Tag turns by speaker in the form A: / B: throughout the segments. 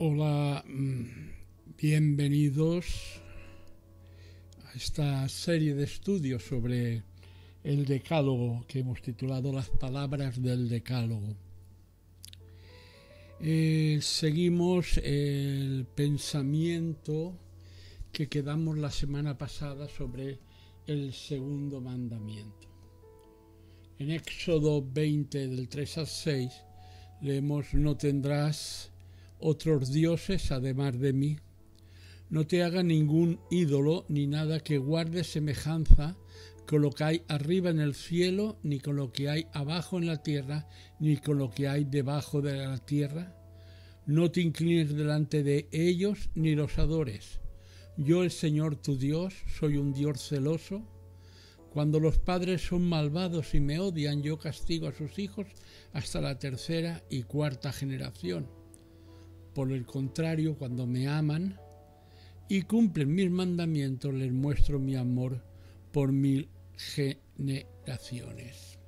A: Hola, bienvenidos a esta serie de estudios sobre el Decálogo que hemos titulado Las palabras del Decálogo. Seguimos el pensamiento que quedamos la semana pasada sobre el segundo mandamiento. En Éxodo 20 del 3 al 6 leemos: no tendrás otros dioses además de mí. No te haga ningún ídolo ni nada que guarde semejanza con lo que hay arriba en el cielo, ni con lo que hay abajo en la tierra, ni con lo que hay debajo de la tierra. No te inclines delante de ellos ni los adores. Yo, el Señor tu Dios, soy un Dios celoso. Cuando los padres son malvados y me odian, yo castigo a sus hijos hasta la tercera y cuarta generación. Por el contrario, cuando me aman y cumplen mis mandamientos, les muestro mi amor por 1000 generaciones.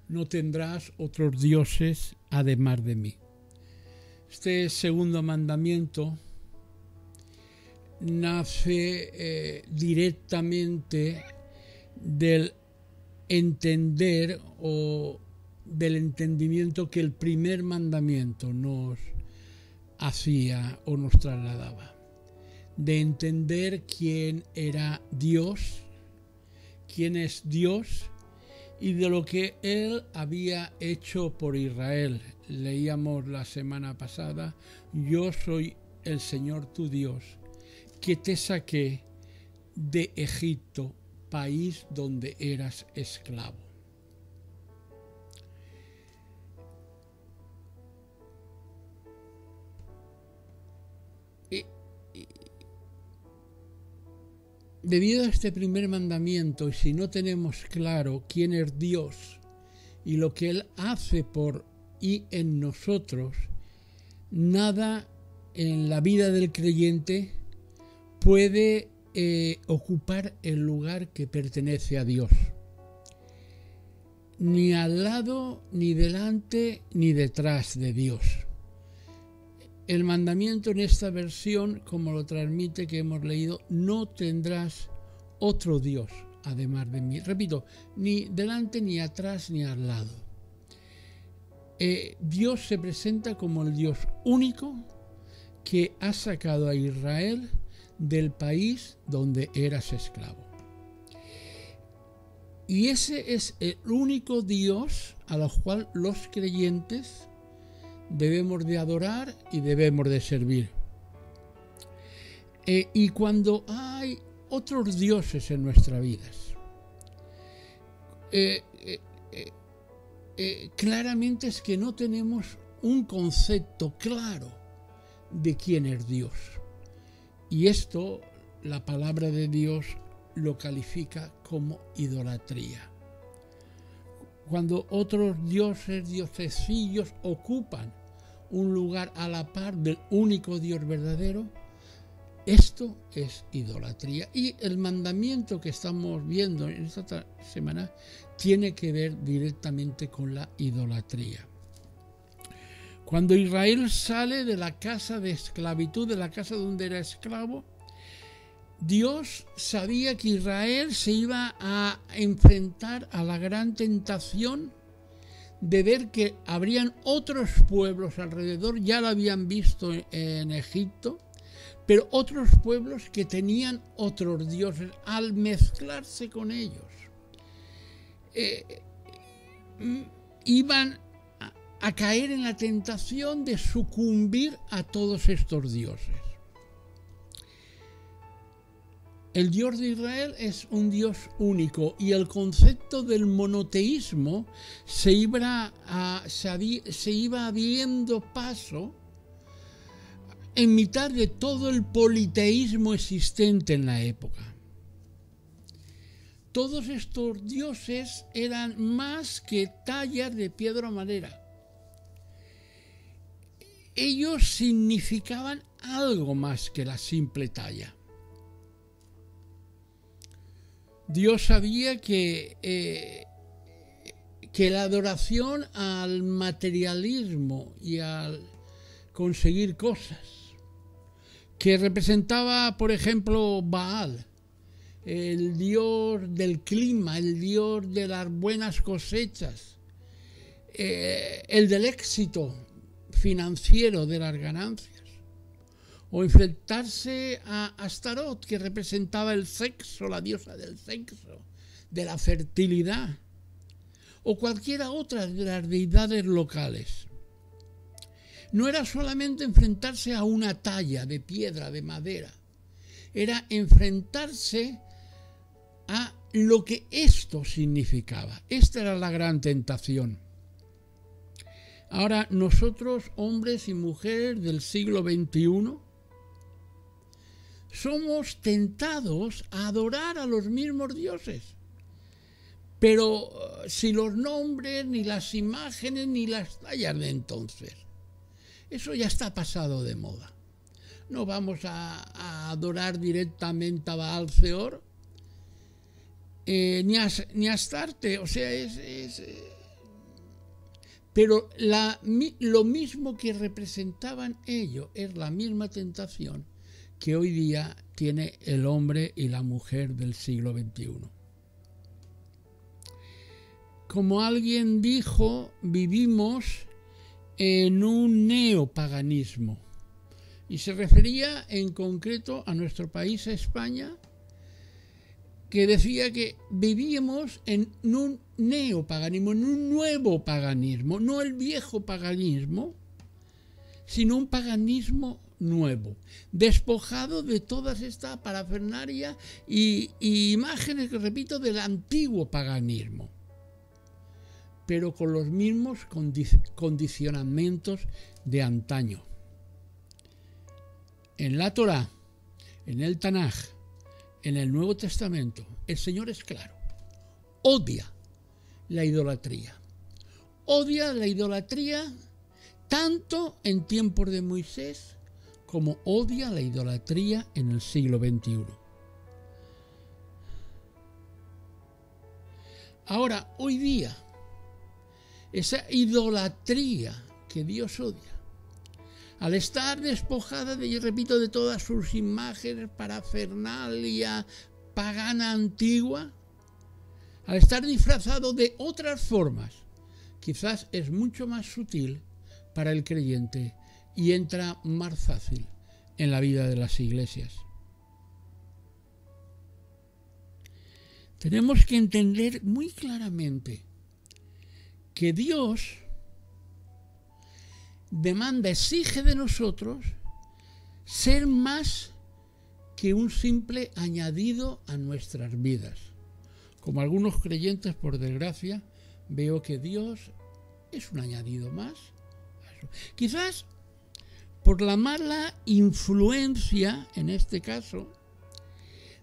A: No tendrás otros dioses además de mí. Este segundo mandamiento nace directamente del entender o del entendimiento que el primer mandamiento nos hacía o nos trasladaba, de entender quién era Dios, quién es Dios y de lo que Él había hecho por Israel. Leíamos la semana pasada: yo soy el Señor tu Dios, que te saqué de Egipto, país donde eras esclavo. Debido a este primer mandamiento, y si no tenemos claro quién es Dios y lo que Él hace por y en nosotros, nada en la vida del creyente puede ocupar el lugar que pertenece a Dios. Ni al lado, ni delante, ni detrás de Dios. El mandamiento en esta versión, como lo transmite que hemos leído: no tendrás otro Dios además de mí. Repito, ni delante, ni atrás, ni al lado. Dios se presenta como el Dios único que ha sacado a Israel del país donde eras esclavo. Y ese es el único Dios a lo cual los creyentes debemos de adorar y debemos de servir. Y cuando hay otros dioses en nuestras vidas, claramente es que no tenemos un concepto claro de quién es Dios. Y esto, la palabra de Dios lo califica como idolatría. Cuando otros dioses, diosecillos ocupan un lugar a la par del único Dios verdadero, esto es idolatría. Y el mandamiento que estamos viendo en esta semana tiene que ver directamente con la idolatría. Cuando Israel sale de la casa de esclavitud, de la casa donde era esclavo, Dios sabía que Israel se iba a enfrentar a la gran tentación de ver que habrían otros pueblos alrededor. Ya lo habían visto en Egipto, pero otros pueblos que tenían otros dioses. Al mezclarse con ellos, iban a caer en la tentación de sucumbir a todos estos dioses. El Dios de Israel es un Dios único, y el concepto del monoteísmo se iba abriendo paso en mitad de todo el politeísmo existente en la época. Todos estos dioses eran más que tallas de piedra o madera. Ellos significaban algo más que la simple talla. Dios sabía que la adoración al materialismo y al conseguir cosas, que representaba, por ejemplo, Baal, el dios del clima, el dios de las buenas cosechas, el del éxito financiero, de las ganancias, o enfrentarse a Astarot, que representaba el sexo, la diosa del sexo, de la fertilidad, o cualquiera otra de las deidades locales. No era solamente enfrentarse a una talla de piedra, de madera, era enfrentarse a lo que esto significaba. Esta era la gran tentación. Ahora, nosotros, hombres y mujeres del siglo XXI, somos tentados a adorar a los mismos dioses. Pero si los nombres, ni las imágenes, ni las tallas de entonces, eso ya está pasado de moda. No vamos a adorar directamente a Baal Zeor, ni a Astarte, o sea, pero lo mismo que representaban ellos es la misma tentación que hoy día tiene el hombre y la mujer del siglo XXI. Como alguien dijo, vivimos en un neopaganismo, y se refería en concreto a nuestro país, a España, que decía que vivíamos en un neopaganismo, en un nuevo paganismo, no el viejo paganismo, sino un paganismo nuevo, despojado de todas estas parafernarias y imágenes, que repito, del antiguo paganismo, pero con los mismos condicionamientos de antaño. En la Torá, en el Tanaj, en el Nuevo Testamento, el Señor es claro: odia la idolatría. Odia la idolatría tanto en tiempos de Moisés como odia la idolatría en el siglo XXI. Ahora, hoy día, esa idolatría que Dios odia, al estar despojada de, repito, de todas sus imágenes, parafernalia pagana antigua, al estar disfrazado de otras formas, quizás es mucho más sutil para el creyente y entra más fácil en la vida de las iglesias. Tenemos que entender muy claramente que Dios demanda, exige de nosotros ser más que un simple añadido a nuestras vidas. Como algunos creyentes, por desgracia, veo que Dios es un añadido más. Quizás por la mala influencia, en este caso,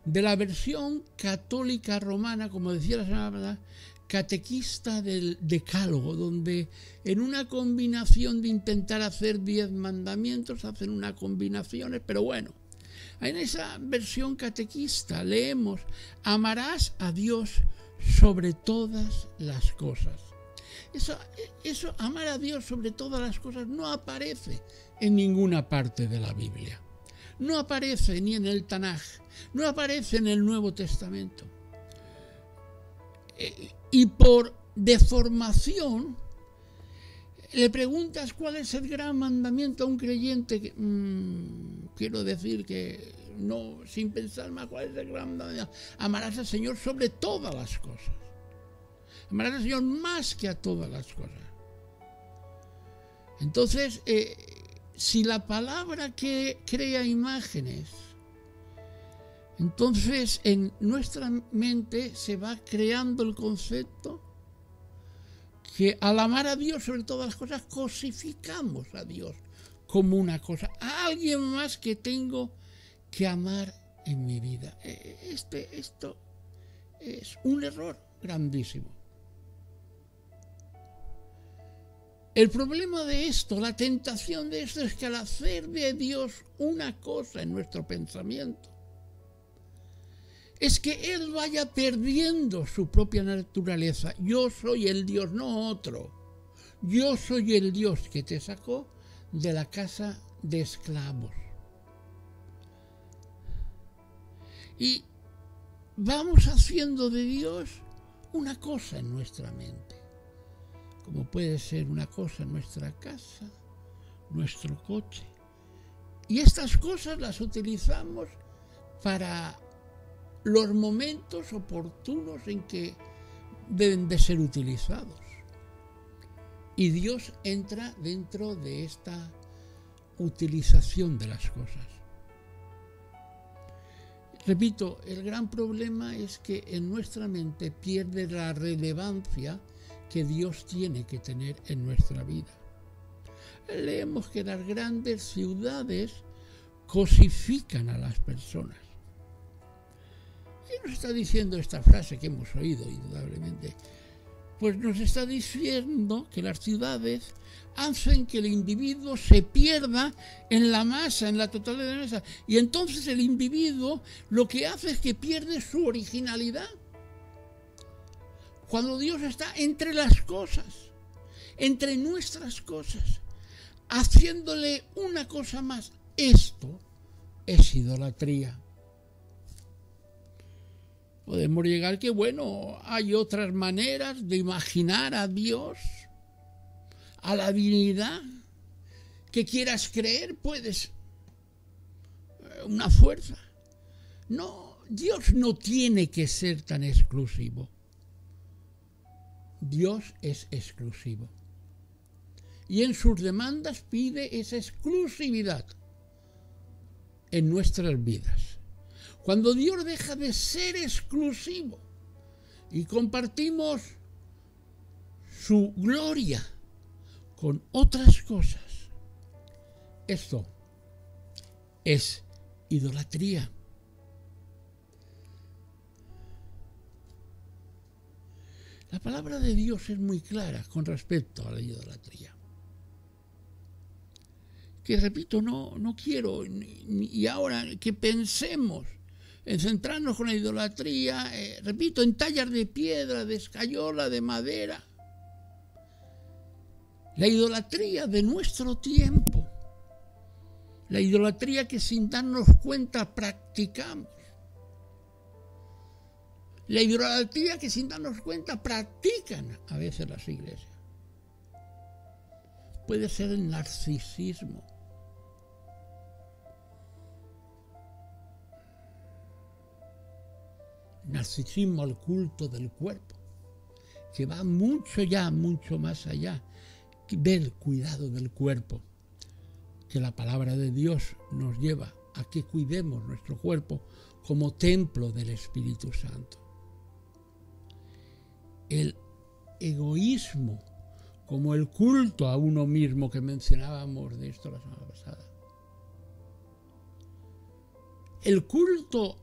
A: de la versión católica romana, como decía la semana pasada, catequista del Decálogo, donde en una combinación de intentar hacer 10 mandamientos, hacen una combinación, pero bueno, en esa versión catequista leemos: amarás a Dios sobre todas las cosas. Eso, amar a Dios sobre todas las cosas, no aparece en ninguna parte de la Biblia. No aparece ni en el Tanaj, no aparece en el Nuevo Testamento. Y por deformación le preguntas cuál es el gran mandamiento a un creyente, quiero decir que no, sin pensar más, cuál es el gran mandamiento: amarás al Señor sobre todas las cosas, amarás al Señor más que a todas las cosas. Entonces, si la palabra que crea imágenes, entonces en nuestra mente se va creando el concepto que al amar a Dios sobre todas las cosas, cosificamos a Dios como una cosa, a alguien más que tengo que amar en mi vida. Esto es un error grandísimo. El problema de esto, la tentación de esto, es que al hacer de Dios una cosa en nuestro pensamiento, es que Él vaya perdiendo su propia naturaleza. Yo soy el Dios, no otro. Yo soy el Dios que te sacó de la casa de esclavos. Y vamos haciendo de Dios una cosa en nuestra mente, como puede ser una cosa en nuestra casa, nuestro coche. Y estas cosas las utilizamos para los momentos oportunos en que deben de ser utilizados. Y Dios entra dentro de esta utilización de las cosas. Repito, el gran problema es que en nuestra mente pierde la relevancia que Dios tiene que tener en nuestra vida. Leemos que las grandes ciudades cosifican a las personas. ¿Qué nos está diciendo esta frase que hemos oído indudablemente? Pues nos está diciendo que las ciudades hacen que el individuo se pierda en la masa, en la totalidad de la masa. Y entonces el individuo lo que hace es que pierde su originalidad. Cuando Dios está entre las cosas, entre nuestras cosas, haciéndole una cosa más, esto es idolatría. Podemos llegar que, bueno, hay otras maneras de imaginar a Dios, a la divinidad que quieras creer, puedes, una fuerza. No, Dios no tiene que ser tan exclusivo. Dios es exclusivo. Y en sus demandas pide esa exclusividad en nuestras vidas. Cuando Dios deja de ser exclusivo y compartimos su gloria con otras cosas, esto es idolatría. La palabra de Dios es muy clara con respecto a la idolatría. Que repito, no quiero, y ahora que pensemos en centrarnos con la idolatría, repito, en tallas de piedra, de escayola, de madera. La idolatría de nuestro tiempo, la idolatría que sin darnos cuenta practicamos, la idolatría que sin darnos cuenta practican a veces las iglesias. Puede ser el narcisismo. Narcisismo al culto del cuerpo, que va mucho más allá del cuidado del cuerpo, que la palabra de Dios nos lleva a que cuidemos nuestro cuerpo como templo del Espíritu Santo. El egoísmo, como el culto a uno mismo, que mencionábamos de esto la semana pasada. El culto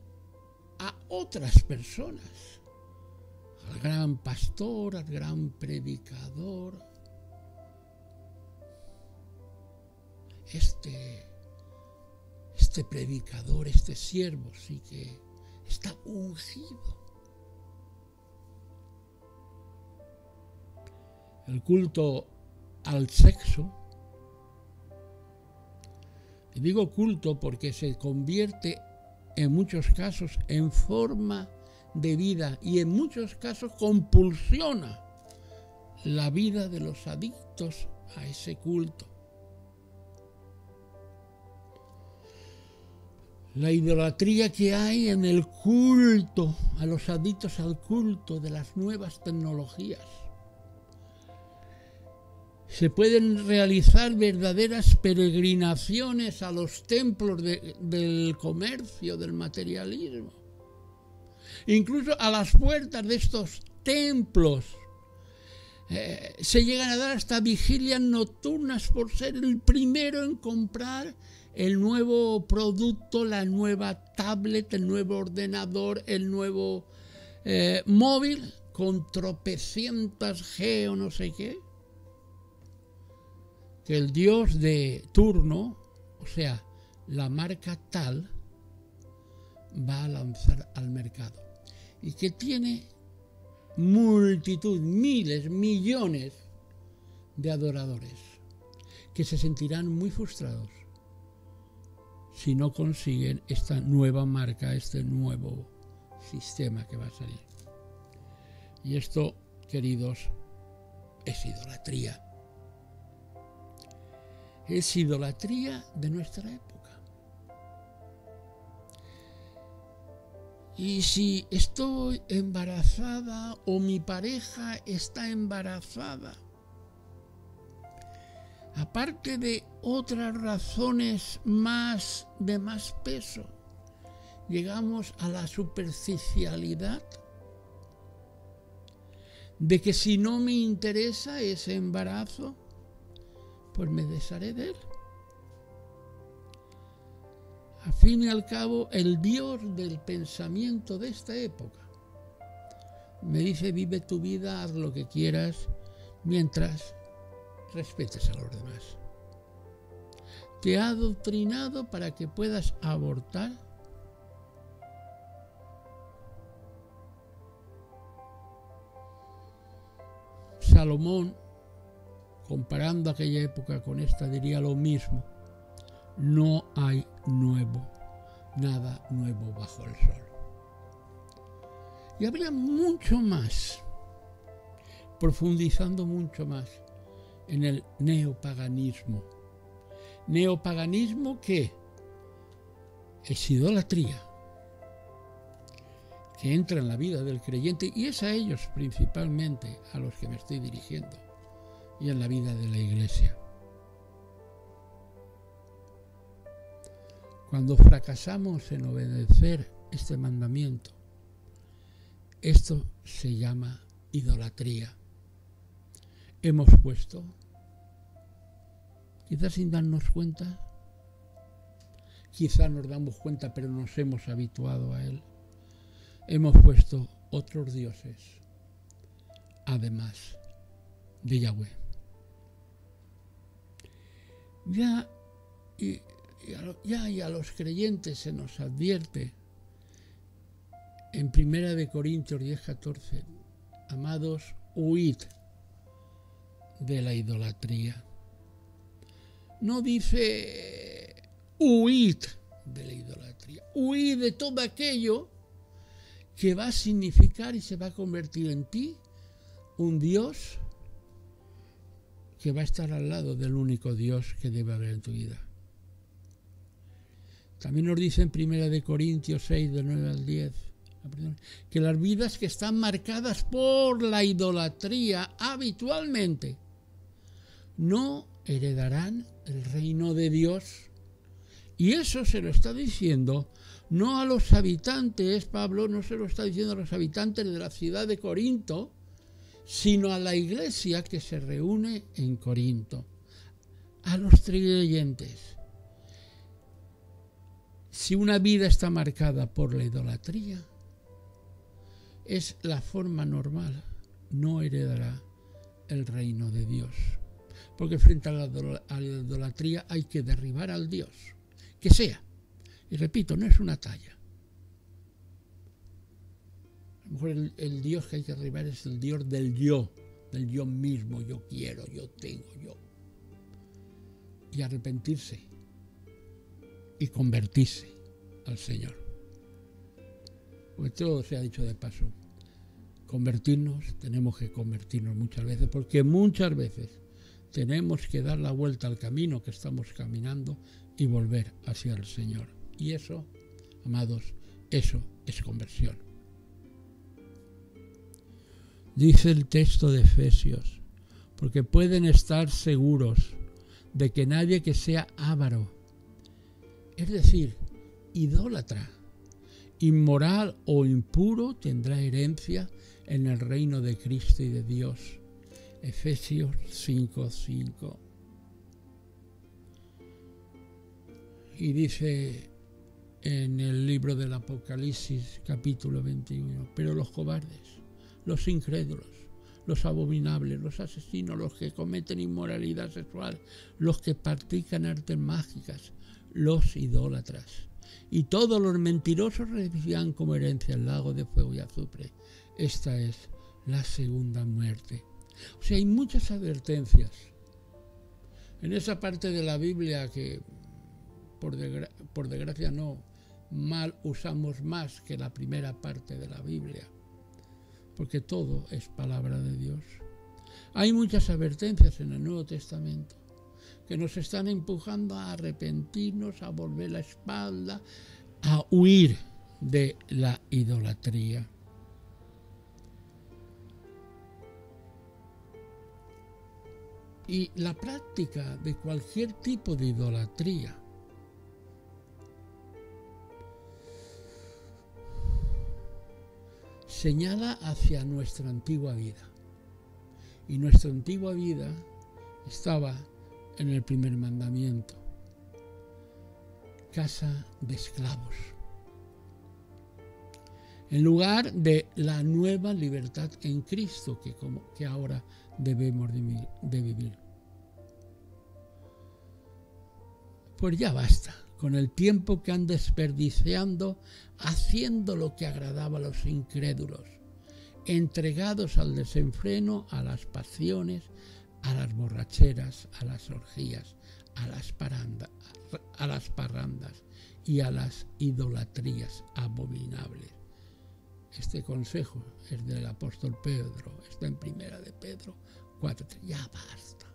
A: a otras personas, al gran pastor, al gran predicador. Este predicador, este siervo, sí que está ungido. El culto al sexo, y digo culto porque se convierte en muchos casos en forma de vida y en muchos casos compulsiona la vida de los adictos a ese culto. La idolatría que hay en el culto, a los adictos al culto de las nuevas tecnologías. Se pueden realizar verdaderas peregrinaciones a los templos del comercio, del materialismo. Incluso a las puertas de estos templos se llegan a dar hasta vigilias nocturnas por ser el primero en comprar el nuevo producto, la nueva tablet, el nuevo ordenador, el nuevo móvil con tropecientas G o no sé qué. Que el dios de turno, o sea, la marca tal, va a lanzar al mercado. Y que tiene multitud, miles, millones de adoradores. que se sentirán muy frustrados si no consiguen esta nueva marca, este nuevo sistema que va a salir. Y esto, queridos, es idolatría. Es idolatría de nuestra época. Y si estoy embarazada o mi pareja está embarazada, aparte de otras razones de más peso, llegamos a la superficialidad de que si no me interesa ese embarazo, pues me desharé de él. Al fin y al cabo, el Dios del pensamiento de esta época me dice: vive tu vida, haz lo que quieras, mientras respetes a los demás. Te ha adoctrinado para que puedas abortar. Salomón, comparando aquella época con esta, diría lo mismo: no hay nada nuevo bajo el sol. Y habría mucho más, profundizando mucho más en el neopaganismo. Neopaganismo que es idolatría, que entra en la vida del creyente, y es a ellos principalmente a los que me estoy dirigiendo, y en la vida de la Iglesia. Cuando fracasamos en obedecer este mandamiento, esto se llama idolatría. Hemos puesto, quizás sin darnos cuenta, quizás nos damos cuenta pero nos hemos habituado a él, hemos puesto otros dioses además de Yahweh. Y a los creyentes se nos advierte en 1 Corintios 10:14: amados, huid de la idolatría. No dice huid de la idolatría, huid de todo aquello que va a significar y se va a convertir en ti un Dios que va a estar al lado del único Dios que debe haber en tu vida. También nos dice en 1 Corintios 6, del 9 al 10, que las vidas que están marcadas por la idolatría habitualmente no heredarán el reino de Dios. Y eso se lo está diciendo no a los habitantes, Pablo no se lo está diciendo a los habitantes de la ciudad de Corinto, sino a la iglesia que se reúne en Corinto, a los creyentes. Si una vida está marcada por la idolatría, es la forma normal, no heredará el reino de Dios. Porque frente a la idolatría hay que derribar al Dios, que sea. Y repito, no es una talla. A lo mejor el Dios que hay que derribar es el Dios del yo mismo, yo quiero, yo tengo, yo. Y arrepentirse y convertirse al Señor. Porque todo se ha dicho de paso. Tenemos que convertirnos muchas veces, porque muchas veces tenemos que dar la vuelta al camino que estamos caminando y volver hacia el Señor. Y eso, amados, eso es conversión. Dice el texto de Efesios: porque pueden estar seguros de que nadie que sea avaro, es decir, idólatra, inmoral o impuro, tendrá herencia en el reino de Cristo y de Dios. Efesios 5:5. Y dice en el libro del Apocalipsis, capítulo 21, pero los cobardes, los incrédulos, los abominables, los asesinos, los que cometen inmoralidad sexual, los que practican artes mágicas, los idólatras y todos los mentirosos recibirán como herencia el lago de fuego y azufre. Esta es la segunda muerte. O sea, hay muchas advertencias En esa parte de la Biblia que, por desgracia, no mal usamos más que la primera parte de la Biblia, porque todo es palabra de Dios. Hay muchas advertencias en el Nuevo Testamento que nos están empujando a arrepentirnos, a volver la espalda, a huir de la idolatría. Y la práctica de cualquier tipo de idolatría señala hacia nuestra antigua vida. Y nuestra antigua vida estaba en el primer mandamiento: casa de esclavos, en lugar de la nueva libertad en Cristo que ahora debemos de vivir. Pues ya basta con el tiempo que han desperdiciando haciendo lo que agradaba a los incrédulos, entregados al desenfreno, a las pasiones, a las borracheras, a las orgías, a las parrandas y a las idolatrías abominables. Este consejo es del apóstol Pedro, está en Primera de Pedro 4:3. Ya basta.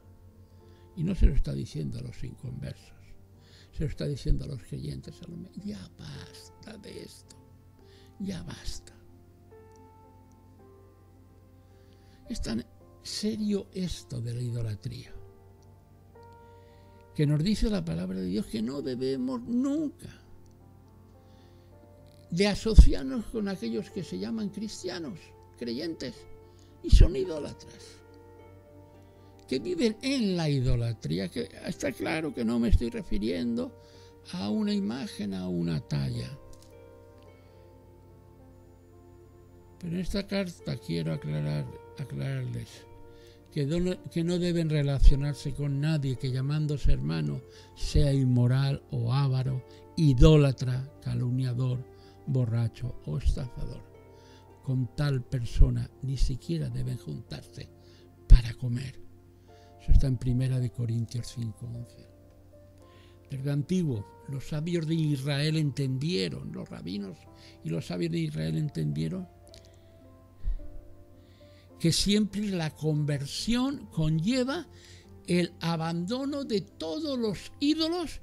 A: Y no se lo está diciendo a los inconversos, se lo está diciendo a los creyentes. Ya basta de esto, ya basta. Es tan serio esto de la idolatría que nos dice la palabra de Dios que no debemos nunca de asociarnos con aquellos que se llaman cristianos, creyentes, y son idólatras, que viven en la idolatría. Que está claro que no me estoy refiriendo a una imagen, a una talla. Pero en esta carta quiero aclararles que no deben relacionarse con nadie que, llamándose hermano, sea inmoral o avaro, idólatra, calumniador, borracho o estafador. Con tal persona ni siquiera deben juntarse para comer. Eso está en 1 Corintios 5:11. Desde antiguo, los sabios de Israel entendieron, los rabinos y los sabios de Israel entendieron que siempre la conversión conlleva el abandono de todos los ídolos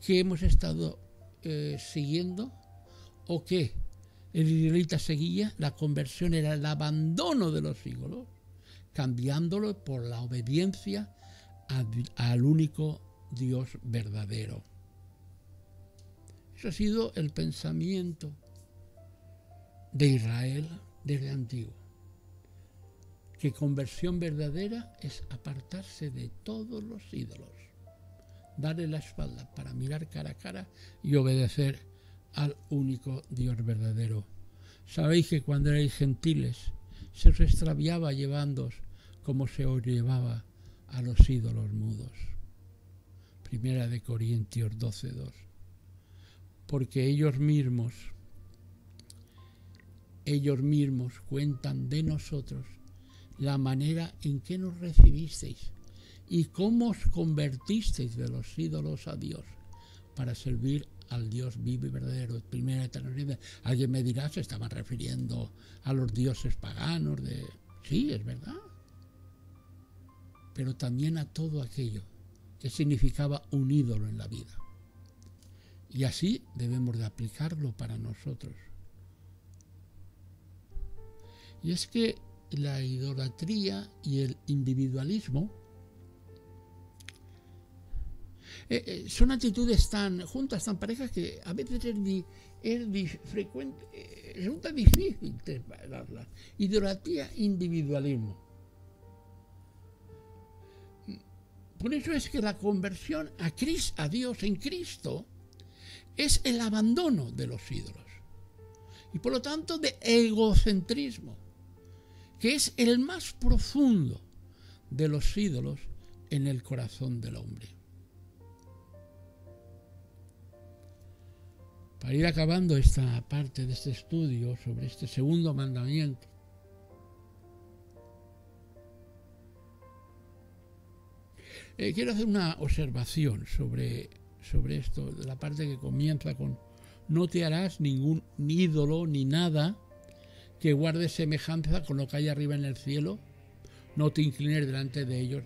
A: que hemos estado siguiendo, o que el israelita seguía. La conversión era el abandono de los ídolos, cambiándolo por la obediencia al único Dios verdadero. Eso ha sido el pensamiento de Israel desde antiguo. Que conversión verdadera es apartarse de todos los ídolos, darle la espalda para mirar cara a cara y obedecer al único Dios verdadero. Sabéis que cuando erais gentiles se os extraviaba llevándoos como se os llevaba a los ídolos mudos. 1 Corintios 12:2. Porque ellos mismos cuentan de nosotros la manera en que nos recibisteis y cómo os convertisteis de los ídolos a Dios para servir al Dios vivo y verdadero. Primera eternidad. Alguien me dirá, se estaban refiriendo a los dioses paganos de... Sí, es verdad. Pero también a todo aquello que significaba un ídolo en la vida. Y así debemos de aplicarlo para nosotros. Y es que la idolatría y el individualismo son actitudes tan juntas, tan parejas, que a veces resulta difícil separarlas. Idolatría, individualismo. Por eso es que la conversión a Dios en Cristo es el abandono de los ídolos y por lo tanto de egocentrismo, que es el más profundo de los ídolos en el corazón del hombre. Para ir acabando esta parte de este estudio sobre este segundo mandamiento, Quiero hacer una observación sobre esto, la parte que comienza con no te harás ningún ídolo ni nada que guarde semejanza con lo que hay arriba en el cielo, no te inclines delante de ellos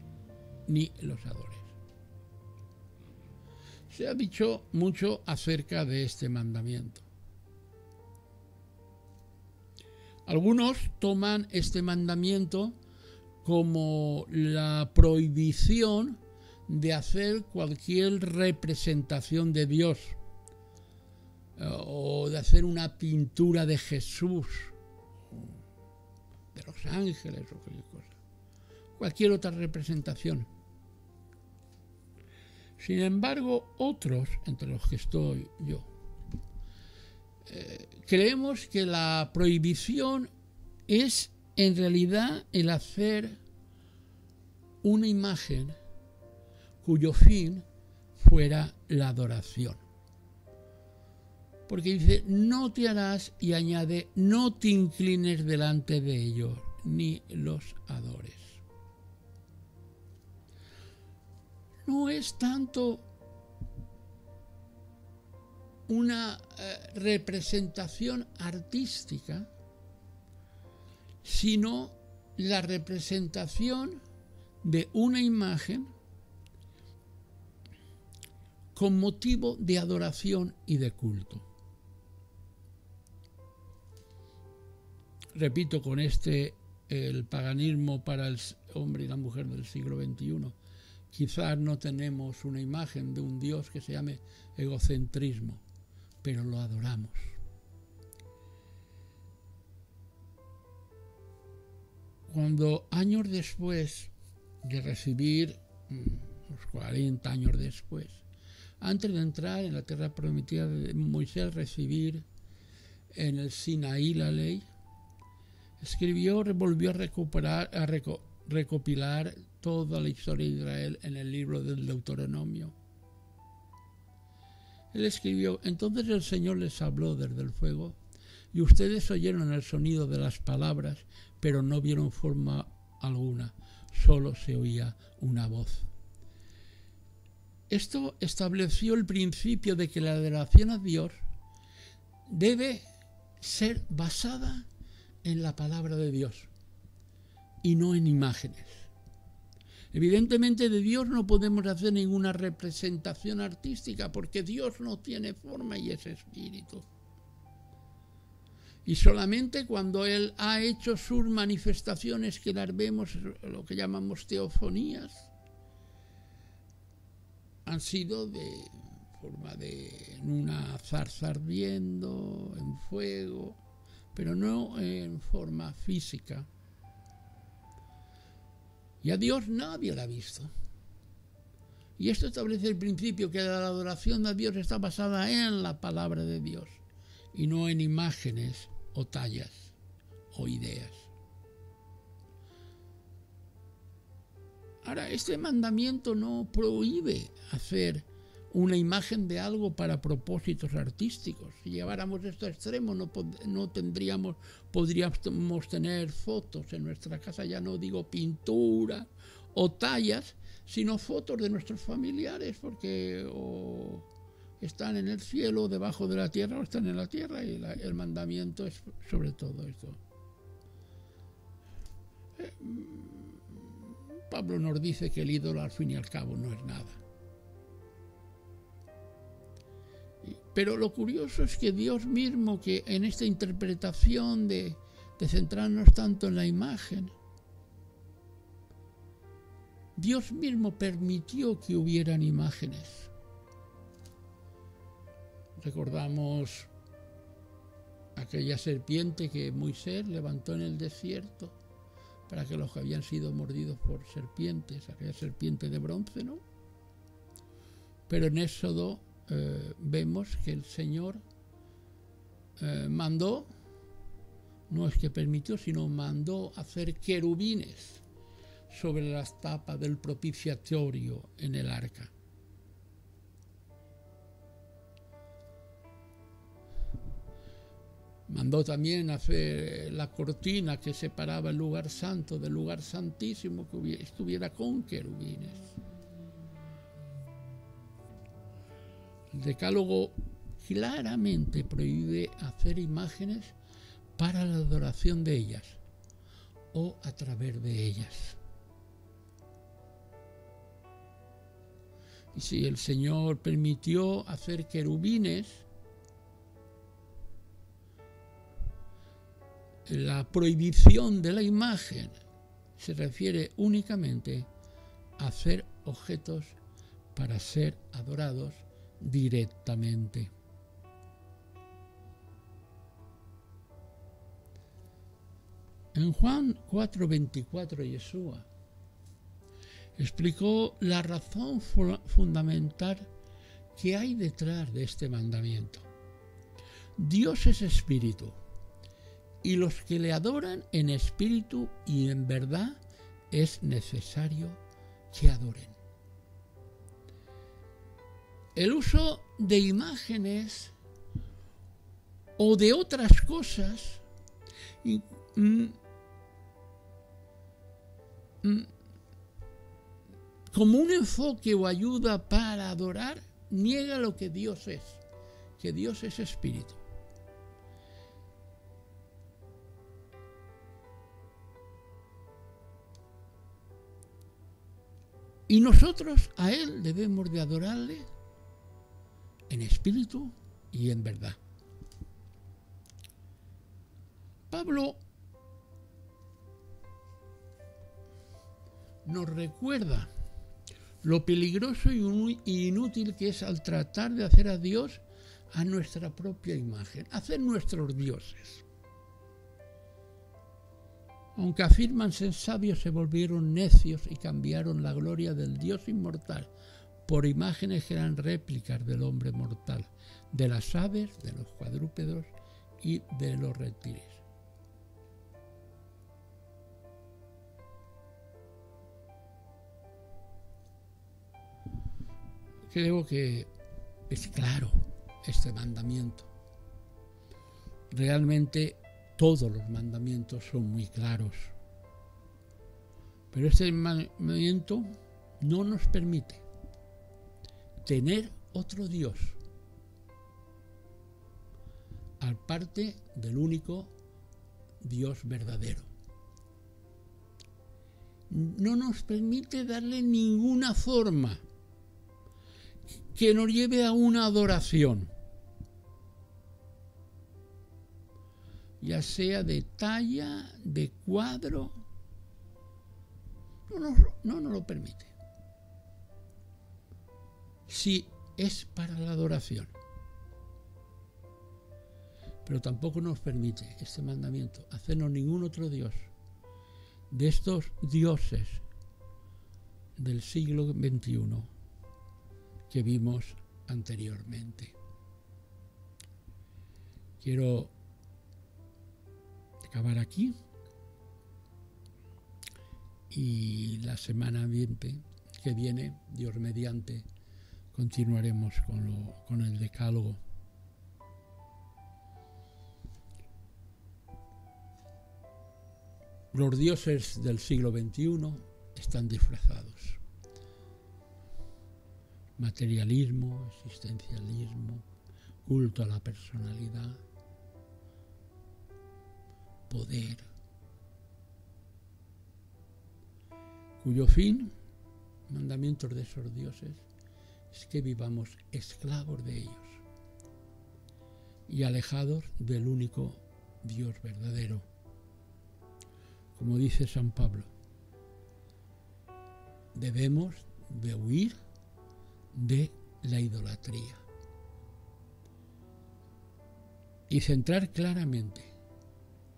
A: ni los adores. Se ha dicho mucho acerca de este mandamiento. Algunos toman este mandamiento como la prohibición de hacer cualquier representación de Dios o de hacer una pintura de Jesús, de los ángeles o cualquier cosa, cualquier otra representación. Sin embargo, otros, entre los que estoy yo, creemos que la prohibición es en realidad el hacer una imagen cuyo fin fuera la adoración. Porque dice, no te harás, y añade, no te inclines delante de ellos, ni los adores. No es tanto una representación artística, sino la representación de una imagen con motivo de adoración y de culto. Repito, con el paganismo para el hombre y la mujer del siglo XXI, quizás no tenemos una imagen de un Dios que se llame egocentrismo, pero lo adoramos. Cuando años después de recibir, unos 40 años después, antes de entrar en la tierra prometida de Moisés, recibir en el Sinaí la ley, volvió a recopilar toda la historia de Israel en el libro del Deuteronomio. Él escribió, entonces el Señor les habló desde el fuego, y ustedes oyeron el sonido de las palabras, pero no vieron forma alguna, solo se oía una voz. Esto estableció el principio de que la adoración a Dios debe ser basada en la palabra de Dios y no en imágenes. Evidentemente de Dios no podemos hacer ninguna representación artística porque Dios no tiene forma y es espíritu. Y solamente cuando Él ha hecho sus manifestaciones, que las vemos, lo que llamamos teofonías, han sido de forma de en una zarza ardiendo, en fuego, pero no en forma física. Y a Dios nadie la ha visto. Y esto establece el principio que la adoración a Dios está basada en la palabra de Dios y no en imágenes o tallas o ideas. Ahora, este mandamiento no prohíbe hacer una imagen de algo para propósitos artísticos. Si lleváramos esto a extremo, podríamos tener fotos en nuestra casa, ya no digo pintura o tallas, sino fotos de nuestros familiares, porque o están en el cielo, debajo de la tierra, o están en la tierra, y el mandamiento es sobre todo esto. Pablo nos dice que el ídolo al fin y al cabo no es nada. Pero lo curioso es que Dios mismo, que en esta interpretación de centrarnos tanto en la imagen, Dios mismo permitió que hubieran imágenes. Recordamos aquella serpiente que Moisés levantó en el desierto para que los que habían sido mordidos por serpientes, aquella serpiente de bronce, ¿no? Pero en Éxodo vemos que el Señor mandó, no es que permitió, sino mandó hacer querubines sobre las tapas del propiciatorio en el arca. Mandó también hacer la cortina que separaba el lugar santo del lugar santísimo, que estuviera con querubines. El Decálogo claramente prohíbe hacer imágenes para la adoración de ellas o a través de ellas. Y si el Señor permitió hacer querubines, la prohibición de la imagen se refiere únicamente a hacer objetos para ser adorados directamente. En Juan 4:24, Yeshua explicó la razón fundamental que hay detrás de este mandamiento. Dios es espíritu, y los que le adoran en espíritu y en verdad es necesario que adoren. El uso de imágenes o de otras cosas como un enfoque o ayuda para adorar, niega lo que Dios es, que Dios es espíritu. Y nosotros a Él debemos de adorarle en espíritu y en verdad. Pablo nos recuerda lo peligroso y inútil que es al tratar de hacer a Dios a nuestra propia imagen, hacer nuestros dioses. Aunque afirman ser sabios, se volvieron necios y cambiaron la gloria del Dios inmortal por imágenes que eran réplicas del hombre mortal, de las aves, de los cuadrúpedos y de los reptiles. Creo que es claro este mandamiento. Realmente todos los mandamientos son muy claros. Pero este mandamiento no nos permite tener otro Dios, aparte del único Dios verdadero. No nos permite darle ninguna forma que nos lleve a una adoración, ya sea de talla, de cuadro, no nos lo permite. Si es para la adoración, pero tampoco nos permite este mandamiento hacernos ningún otro Dios de estos dioses del siglo XXI que vimos anteriormente. Quiero acabar aquí y la semana que viene, Dios mediante, continuaremos con el Decálogo. Los dioses del siglo XXI están disfrazados. Materialismo, existencialismo, culto a la personalidad, poder, cuyo fin, mandamientos de esos dioses, es que vivamos esclavos de ellos y alejados del único Dios verdadero. Como dice San Pablo, debemos de huir de la idolatría y centrar claramente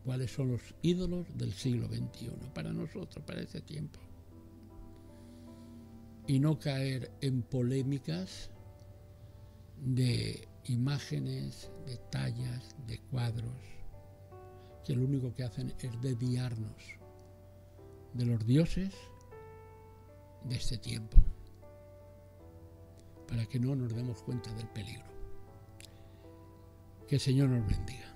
A: cuáles son los ídolos del siglo XXI para nosotros, para este tiempo, y no caer en polémicas de imágenes, de tallas, de cuadros, que lo único que hacen es desviarnos de los dioses de este tiempo, para que no nos demos cuenta del peligro. Que el Señor nos bendiga.